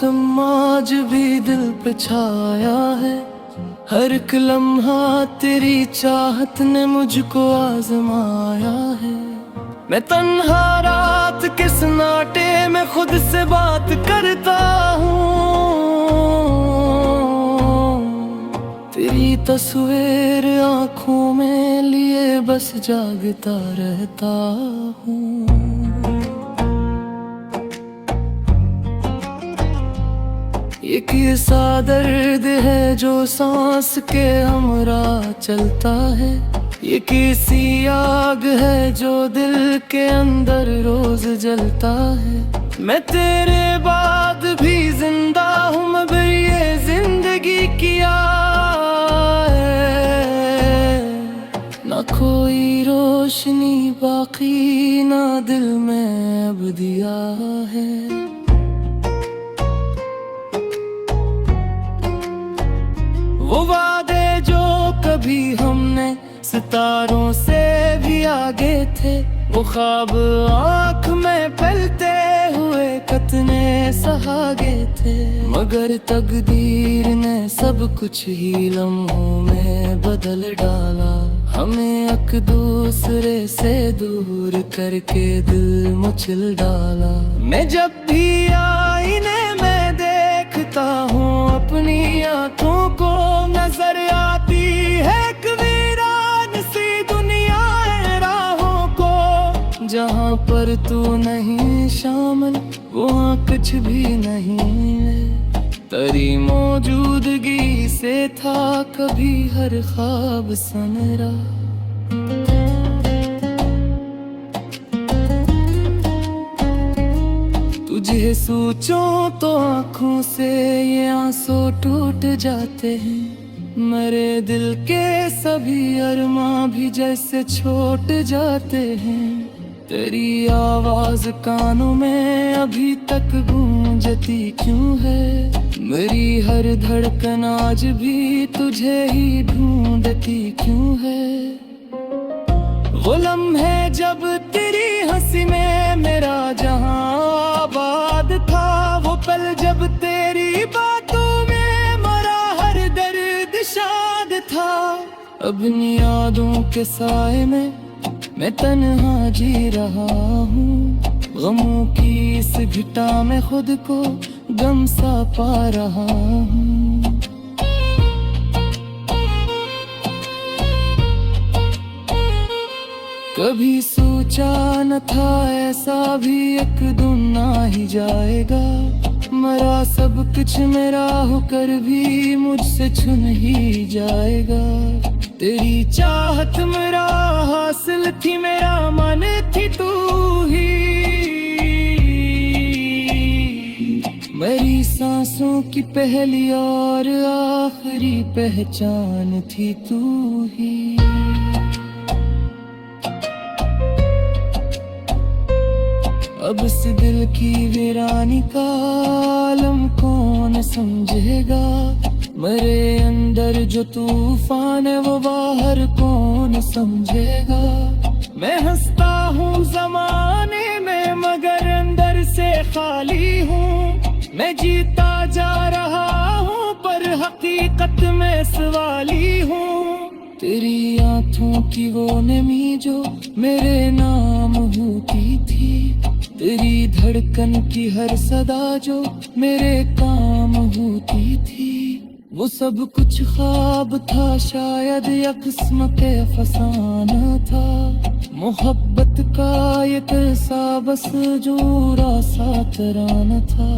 मौसम आज भी दिल पे छाया है, हर एक लम्हा तेरी चाहत ने मुझको आजमाया है। मैं तन्हा रात के सन्नाटे में खुद से बात करता हूँ, तेरी तस्वीर आँखों में लिए बस जागता रहता हूँ। ये किसा दर्द है जो सांस के हमरा चलता है, ये किसी आग है जो दिल के अंदर रोज जलता है। मैं तेरे बाद भी जिंदा हूँ मगर ये जिंदगी किया है, ना कोई रोशनी बाकी ना दिल में अब दिया है। वो वादे जो कभी हमने सितारों से भी आगे थे, वो ख्वाब आँख में पलते हुए कितने सहागे थे, मगर तकदीर ने सब कुछ ही लम्हों में बदल डाला। हमें एक दूसरे से दूर करके दिल मुचल डाला। मैं जब भी आईने में देखता हूँ अपनी आँखों को, नजर आती है एक वीरान सी दुनिया है राहों को। जहाँ पर तू नहीं शामिल वहाँ कुछ भी नहीं है, तेरी मौजूदगी से था कभी हर ख्वाब सा मेरा। तुझे सोचूं तो आँखों से ये आंसू टूट जाते हैं, मेरे दिल के सभी अरमां भी जैसे छोट जाते हैं। तेरी आवाज कानों में अभी तक गूंजती क्यों है, मेरी हर धड़कन आज भी तुझे ही ढूंढती क्यों है। वो लम्हे जब तेरी हंसी में मेरा जहां आबाद था, वो पल जब तेरी बातों में मरा हर दर्द शाद था। अपनी यादों के साए में मैं तन्हा जी रहा हूँ, गमों की इस घटा में खुद को गम सा पा रहा हूँ। कभी सोचा न था ऐसा भी एक दिन आ ही जाएगा, मरा सब कुछ मेरा होकर भी मुझसे छुन ही जाएगा। तेरी चाहत मेरा हासिल थी, मेरा मन थी तू ही, मेरी सांसों की पहली और आखिरी पहचान थी तू ही। अब इस दिल की वीरानी का आलम कौन समझेगा, मेरे अंदर जो तूफान है वो बाहर कौन समझेगा। मैं हंसता हूँ जमाने में मगर अंदर से खाली हूँ, मैं जीता जा रहा हूँ पर हकीकत में सवाली हूँ। तेरी आँखों की वो नमी जो मेरे नाम होती थी, तेरी धड़कन की हर सदा जो मेरे काम होती थी, वो सब कुछ ख्वाब था शायद या किस्म के फसाना था। मोहब्बत का ये किस्सा बस जोरा सा तराना था।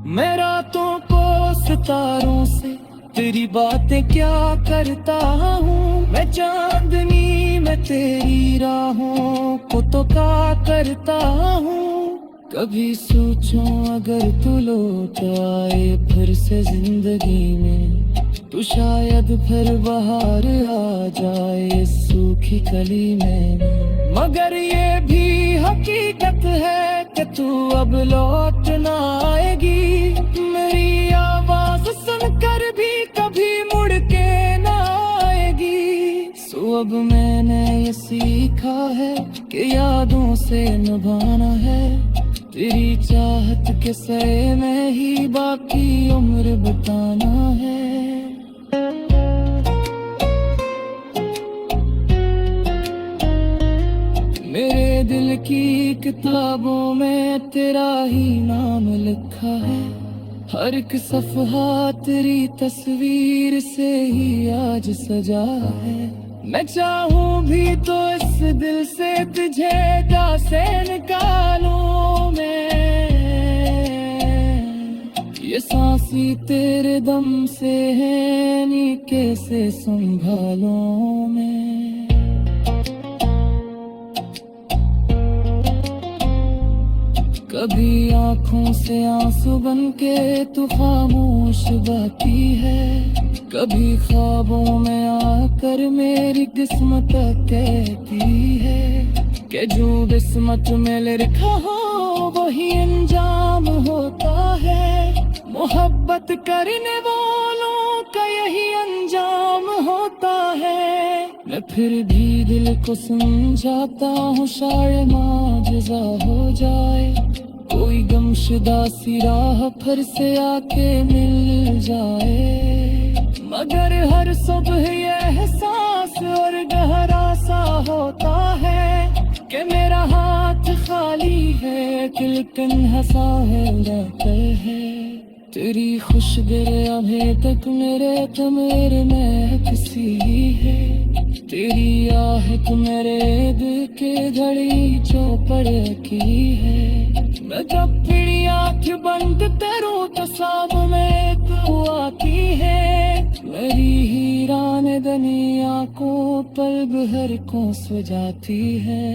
मैं रातों को सितारों से तेरी बातें क्या करता हूँ, मैं चांदनी में तेरी राहों को तो क्या करता हूँ। कभी सोचूं अगर तू लौट आए फिर से जिंदगी में, तो शायद फिर बाहर आ जाए सूखी कली में। मगर ये भी हकीकत है कि तू अब लौट ना आएगी, मेरी आवाज सुनकर भी कभी मुड़ के ना आएगी। सो अब मैंने ये सीखा है कि यादों से निभाना है। तेरी चाहत के सए में ही बाकी उम्र बिताना है। मेरे दिल की किताबों में तेरा ही नाम लिखा है। हर एक सफ़हा तेरी तस्वीर से ही आज सजा है। मैं चाहूँ भी तो इस दिल से तुझे कैसे निकालूं मैं। ये सांसी तेरे दम से है, नी कैसे संभालूं मैं। कभी आँखों से आंसू बन के तू खामोश बहती है। कभी ख्वाबों में आकर मेरी किस्मत कहती है कि जो किस्मत में लिखा हो वही अंजाम होता है। मोहब्बत करने वालों का यही अंजाम होता है। मैं फिर भी दिल को समझाता हूँ शायद माजज़ा हो जाए। कोई गमशुदा सी राह फिर से आके मिल जाए। मगर हर सुबह ये एहसास और गहरा सा होता है कि मेरा हाथ खाली है, तिलकन हंसा है रहते हैं। तेरी खुशदिल अभी तक मेरे कमरे में किसी है। तेरी आहट मेरे दिल के घड़ी चौपड़ की है। मैं जब फिर आँख बंद करूँ तो सामने तू आती है। मेरी हीरान दुनिया को पल भर को सजाती है।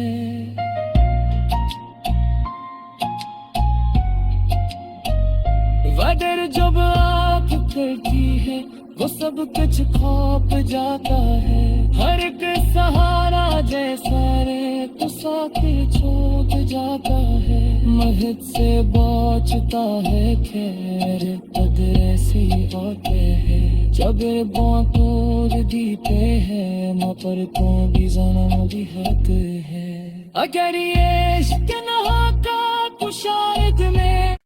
वडर जब आँख खुलती है वो सब कुछ खौफ जाता है। हर एक सहारा जैसा रे तो साथी छूट जाता है। महत से बचता है खैर पद ऐसी होते हैं। जब तोड़ दीते हैं न पर तो भी जन्म भी हक है। अगर ये इश्क न होता तो शायद मैं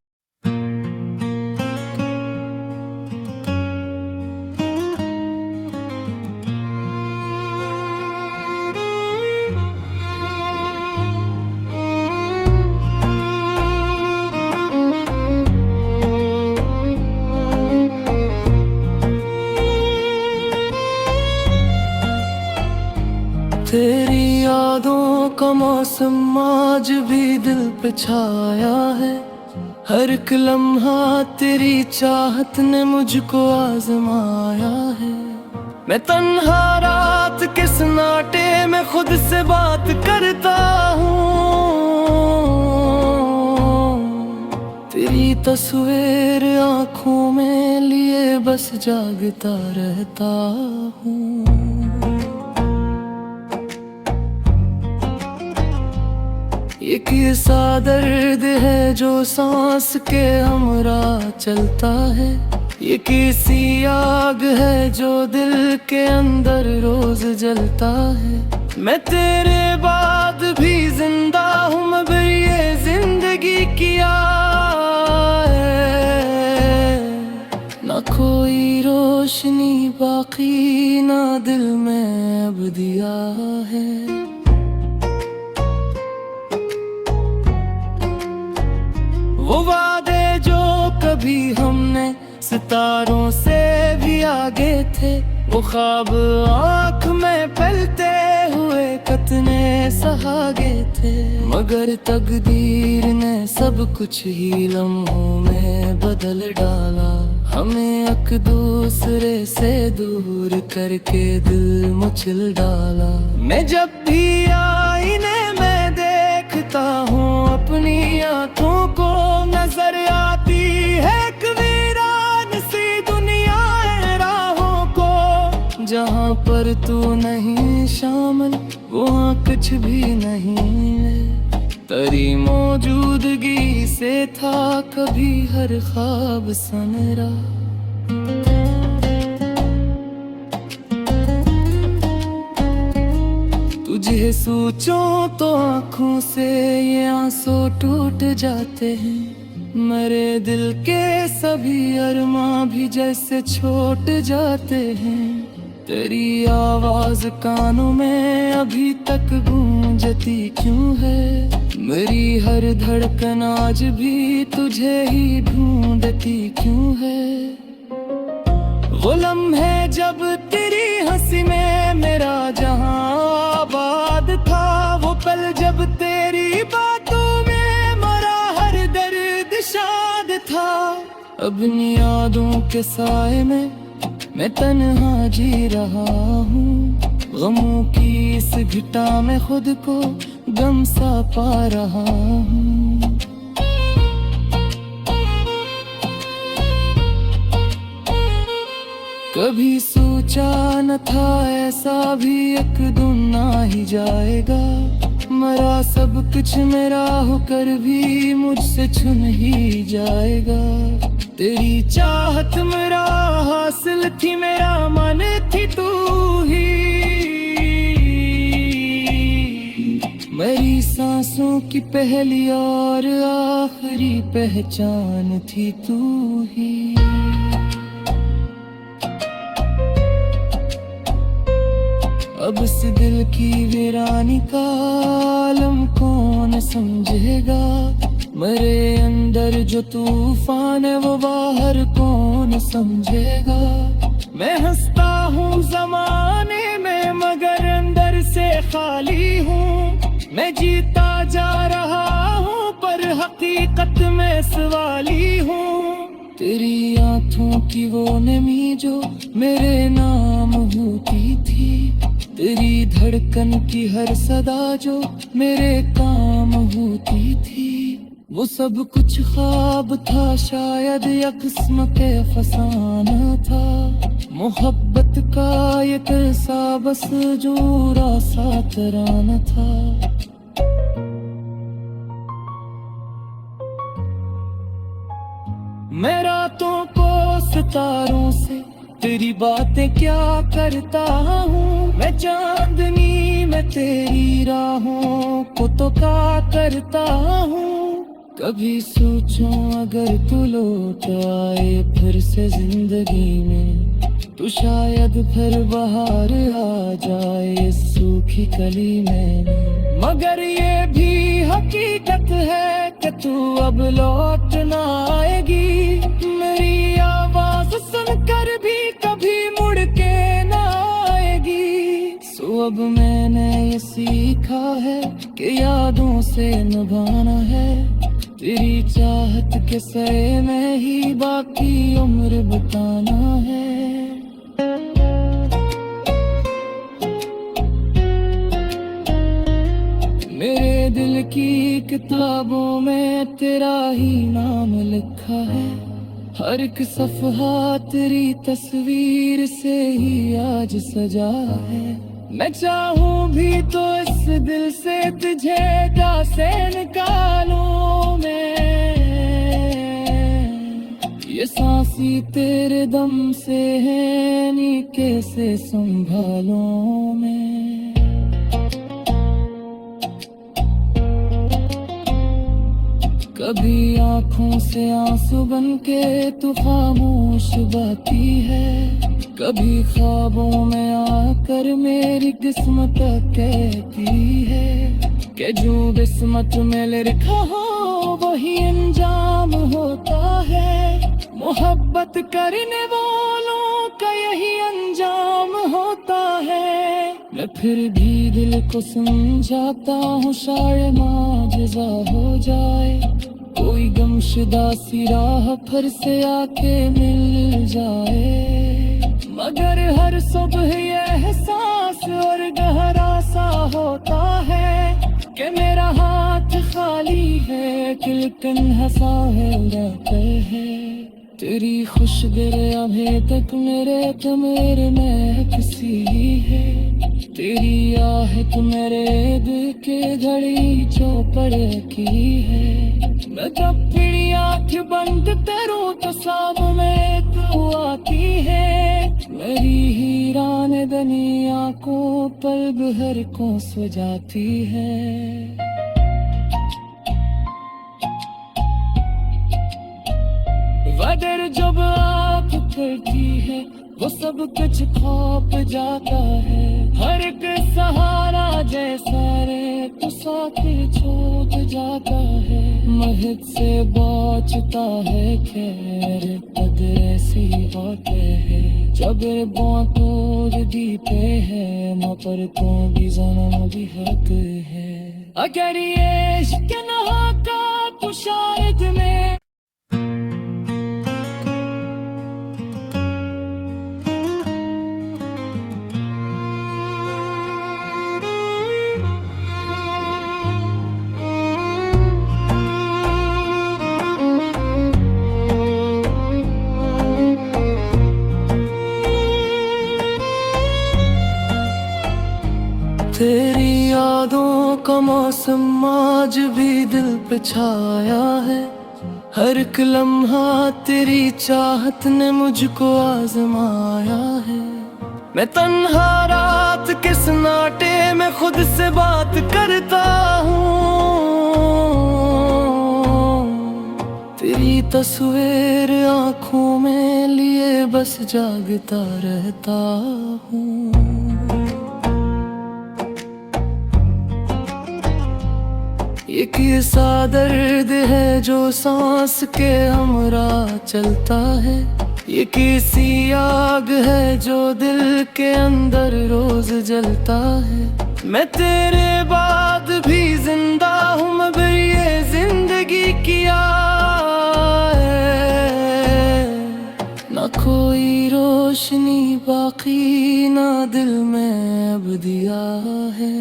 तेरी यादों का मौसम आज भी दिल पे छाया है। हर एक लम्हा तेरी चाहत ने मुझको आजमाया है। मैं तन्हा रात के सन्नाटे में खुद से बात करता हूँ। तेरी तस्वीर आँखों में लिए बस जागता रहता हूँ। ये किसा दर्द है जो सांस के हमरा चलता है। ये किसी आग है जो दिल के अंदर रोज जलता है। मैं तेरे बाद भी जिंदा हूँ मगर ये जिंदगी किया है। ना कोई रोशनी बाकी ना दिल में अब दिया है। वो वादे जो कभी हमने सितारों से भी आगे थे। वो ख्वाब आँख में पलते हुए कितने सहागे थे। मगर तकदीर ने सब कुछ ही लम्हों में बदल डाला। हमें एक दूसरे से दूर करके दिल मचल डाला। मैं जब भी आईने में देखता हूँ अपनी आँखों को नजर आती है एक वीरान सी दुनिया है राहों को। जहाँ पर तू नहीं शामिल वहाँ कुछ भी नहीं है। तेरी मौजूदगी से था कभी हर ख्वाब सनरा। सोचूं तो आँखों से ये आंसू टूट जाते हैं। मेरे दिल के सभी अरमां भी जैसे छूट जाते हैं। तेरी आवाज कानों में अभी तक गूंजती क्यों है? मेरी हर धड़कन आज भी तुझे ही ढूंढती क्यों है? वो लम्हे जब तेरी हंसी में मेरा जहां आबाद था, वो पल जब तेरी बातों में मरा हर दर्द शाद था। अब इन यादों के साए में मैं तन्हा जी रहा हूँ। गमों की इस घटा में खुद को गम सा पा रहा हूँ। कभी सोचा न था ऐसा भी एक दिन आ ही जाएगा। मरा सब कुछ मेरा होकर भी मुझसे छुन ही जाएगा। तेरी चाहत मेरा हासिल थी, मेरा मन थी तू ही। मेरी सांसों की पहली और आखिरी पहचान थी तू ही। अब इस दिल की वीरानी का आलम कौन समझेगा? मेरे अंदर जो तूफान है वो बाहर कौन समझेगा? मैं हंसता हूँ जमाने में मगर अंदर से खाली हूँ। मैं जीता जा रहा हूँ पर हकीकत में सवाली हूँ। तेरी आँखों की वो नमी जो मेरे नाम होती थी, तेरी धड़कन की हर सदा जो मेरे काम होती थी, वो सब कुछ ख्वाब था शायद या किस्मत के फसाना था। मोहब्बत का ये किस्सा बस जोरा सा तराना था। मैं रातों को सितारों से तेरी बातें क्या करता हूँ। मैं चांदनी में तेरी राहों को तो क्या करता हूँ। कभी सोचूं अगर तू लौट आए फिर से जिंदगी में, तो शायद फिर बाहर आ जाए सूखी कली में। मगर ये भी हकीकत है कि तू अब लौट ना आएगी। मेरी आवाज सुनकर भी कभी मुड़ के ना आएगी। सो अब मैंने ये सीखा है कि यादों से निभाना है। तेरी चाहत के सए में ही बाकी उम्र बिताना है। मेरे दिल की किताबों में तेरा ही नाम लिखा है। हर एक सफ़हा तेरी तस्वीर से ही आज सजा है। मैं चाहूँ भी तो इस दिल से तुझे कैसे निकालूं मैं। ये सांसी तेरे दम से है नी कैसे संभालूं मैं। कभी आँखों से आंसू बन के तू खामोश बाती है। कभी ख्वाबों में आकर मेरी किस्मत कहती है कि जो किस्मत में लिखा हो वही अंजाम होता है। मोहब्बत करने वालों का यही अंजाम होता है। मैं फिर भी दिल को समझाता हूँ शायद माजज़ा हो जाए। कोई गमशुदा सी राह फिर से आके मिल जाए। मगर हर सुबह ये एहसास और गहरा सा होता है कि मेरा हाथ खाली है, किलकन हंसा है रहते हैं। तेरी खुशबू अभी तक मेरे में किसी है। तेरी आहट मेरे दिल के घड़ी चौपड़ की है। मैं जब फिर आँख बंद करूँ तो सामने तू आती है। मेरी हीरान दनी आँखों पर सुर्ग हर को सजाती है। वगर जब आप करती है वो सब कुछ खौफ जाता है। हर एक सहारा जैसा रे तो साथी छूट जाता है। महक से बचता है खैर कदर ऐसी होते है। जब बातों दी पे है न पर तो भी जन्म भी हक है। अगर ये इश्क नहा का तो शायद में तेरी यादों का मौसम आज भी दिल पे छाया है। हर एक लम्हा तेरी चाहत ने मुझको आजमाया है। मैं तन्हा रात के सन्नाटे में खुद से बात करता हूँ। तेरी तस्वीर आँखों में लिए बस जागता रहता हूँ। एक ऐसा दर्द है जो सांस के हमरा चलता है। ये किसी आग है जो दिल के अंदर रोज जलता है। मैं तेरे बाद भी जिंदा हूँ मगर ये जिंदगी किया है। ना कोई रोशनी बाकी ना दिल में अब दिया है।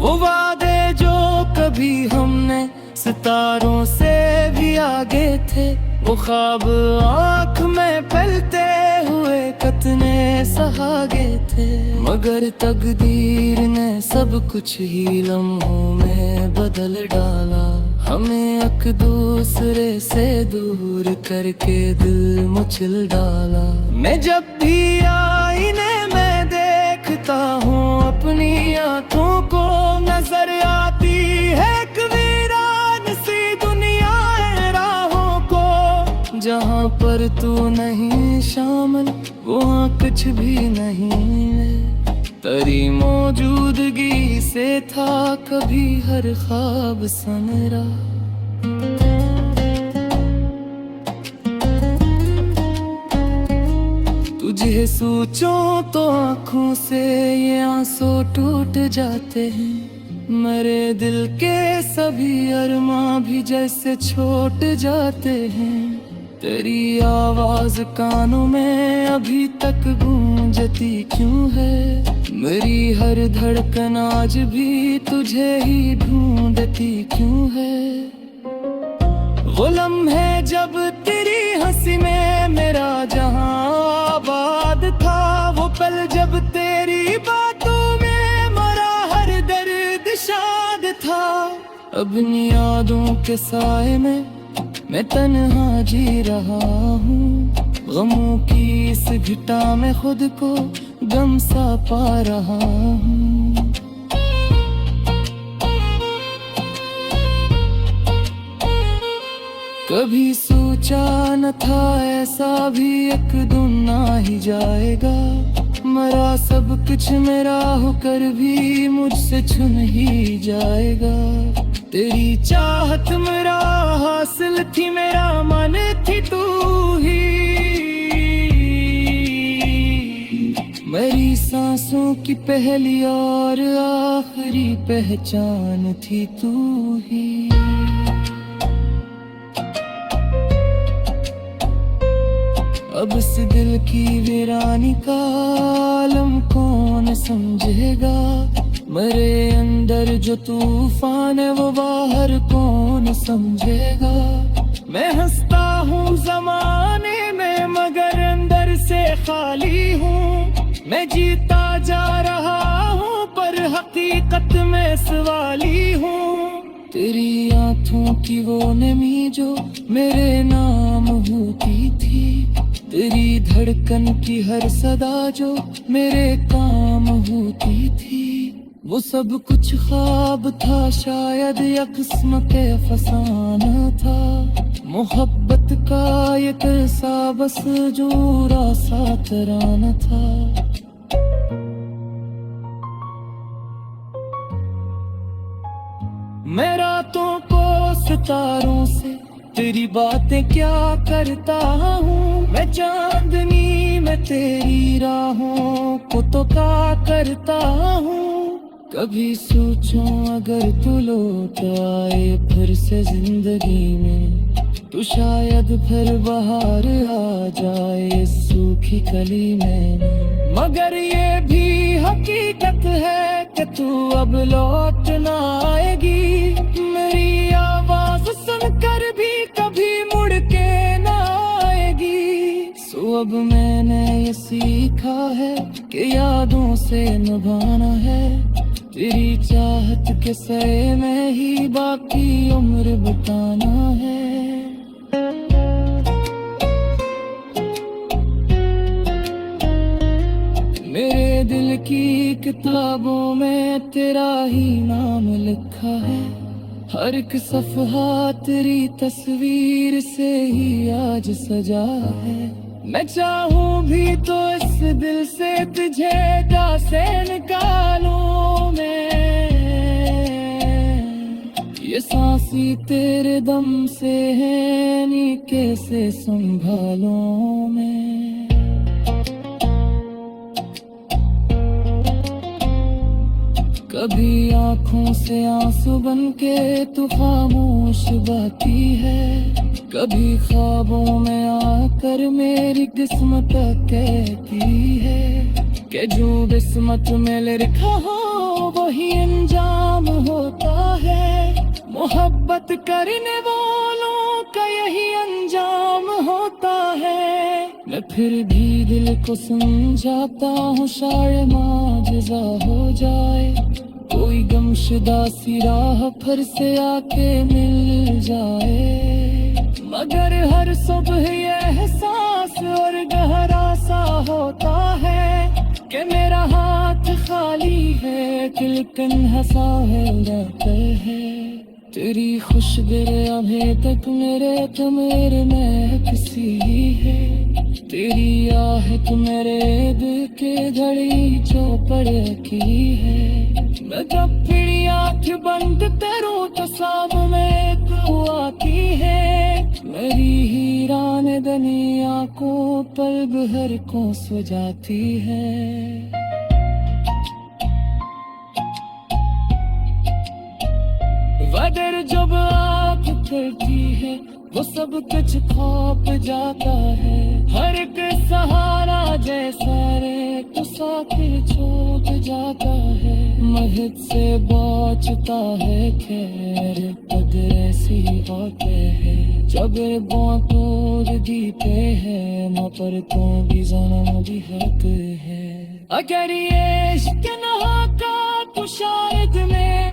वो वादे जो कभी हमने सितारों से भी आगे थे। वो ख्वाब आँख में पलते हुए कितने सहागे थे। मगर तकदीर ने सब कुछ ही लम्हों में बदल डाला। हमें एक दूसरे से दूर करके दिल मचल डाला। मैं जब भी आईने में देखता हूँ अपनी आँखों को नजर आती है एक वीरान सी दुनिया है राहों को। जहाँ पर तू नहीं शामिल वहाँ कुछ भी नहीं है। तेरी मौजूदगी से था कभी हर ख्वाब सनरा। तुझे सोचूं तो आँखों से ये आंसू टूट जाते हैं। मेरे दिल के सभी अरमां भी जैसे छोट जाते हैं। तेरी आवाज कानों में अभी तक गूंजती क्यों है। मेरी हर धड़कन आज भी तुझे ही ढूंढती क्यों है। वो लम्हे जब तेरी हंसी में मेरा जहां आबाद था। वो पल जब तेरी बातों में मरा हर दर्द शाद था। अपनी यादों के साए में मैं तन्हा जी रहा हूँ। गमों की इस घटा में खुद को गम सा पा रहा हूँ। कभी सोचा न था ऐसा भी एक दिन आ ही जाएगा। मरा सब कुछ मेरा होकर भी मुझसे छुन ही जाएगा। तेरी चाहत मेरा हासिल थी मेरा मन थी तू ही। मेरी सांसों की पहली और आखिरी पहचान थी तू ही। अब इस दिल की वीरानी का आलम कौन समझेगा। मेरे अंदर जो तूफान है वो बाहर कौन समझेगा। मैं हंसता हूँ जमाने में मगर अंदर से खाली हूँ। मैं जीता जा रहा हूँ पर हकीकत में सवाली हूँ। तेरी आँखों की वो नमी जो मेरे नाम होती थी। तेरी धड़कन की हर सदा जो मेरे काम होती थी, वो सब कुछ ख्वाब था शायद या किस्मत के फसाना था। मोहब्बत का ये किस्सा बस जोरा सा तराना था। मैं रातों को सितारों से तेरी बातें क्या करता हूँ, मैं चांदनी में तेरी राहों को तो क्या करता हूँ। कभी सोचूं अगर तू लौट आए फिर से जिंदगी में, तो शायद फिर बाहर आ जाए सूखी कली में। मगर ये भी हकीकत है कि तू अब लौट ना आएगी, मेरी आवाज सुनकर भी कभी मुड़ के ना आएगी। सो अब मैंने ये सीखा है कि यादों से निभाना है, तेरी चाहत के सए में ही बाकी उम्र बिताना है। मेरे दिल की किताबों में तेरा ही नाम लिखा है, हर एक सफ़हा तेरी तस्वीर से ही आज सजा है। मैं चाहूँ भी तो इस दिल से तुझे कैसे निकालूं मैं, ये सांसी तेरे दम से है नी कैसे संभालूं मैं। कभी आँखों से आंसू बन के तू खामोश बाती है, कभी ख्वाबों में आकर मेरी किस्मत कहती है कि जो किस्मत में लिखा हो वही अंजाम होता है। मोहब्बत करने वालों का यही अंजाम होता है। मैं फिर भी दिल को समझाता हूँ शायद माजज़ा हो जाए, कोई गमशुदा सी राह फिर से आके मिल जाए। मगर हर सुबह ये एहसास और गहरा सा होता है कि मेरा हाथ खाली है, दिल हंसा है रहता है। तेरी खुशदिल अभी तक मेरे में किसी है, तेरी आहट मेरे दिल के घड़ी चौपड़ की है। मैं जब फिर आँख बंद करूँ तो सामने तू आती है, मेरी हीरान दनी आँखों पर बहर को सो जाती है। वदर जब आँख खुलती है वो सब कुछ खौफ जाता है, हर एक सहारा जैसा रे तो साथी छूट जाता है। महक से बचता है खैर कदर ऐसी होते हैं, जब तोड़ दीते हैं न पर तो भी जन्म भी हक है। अगर ये इश्क न होता तो शायद मैं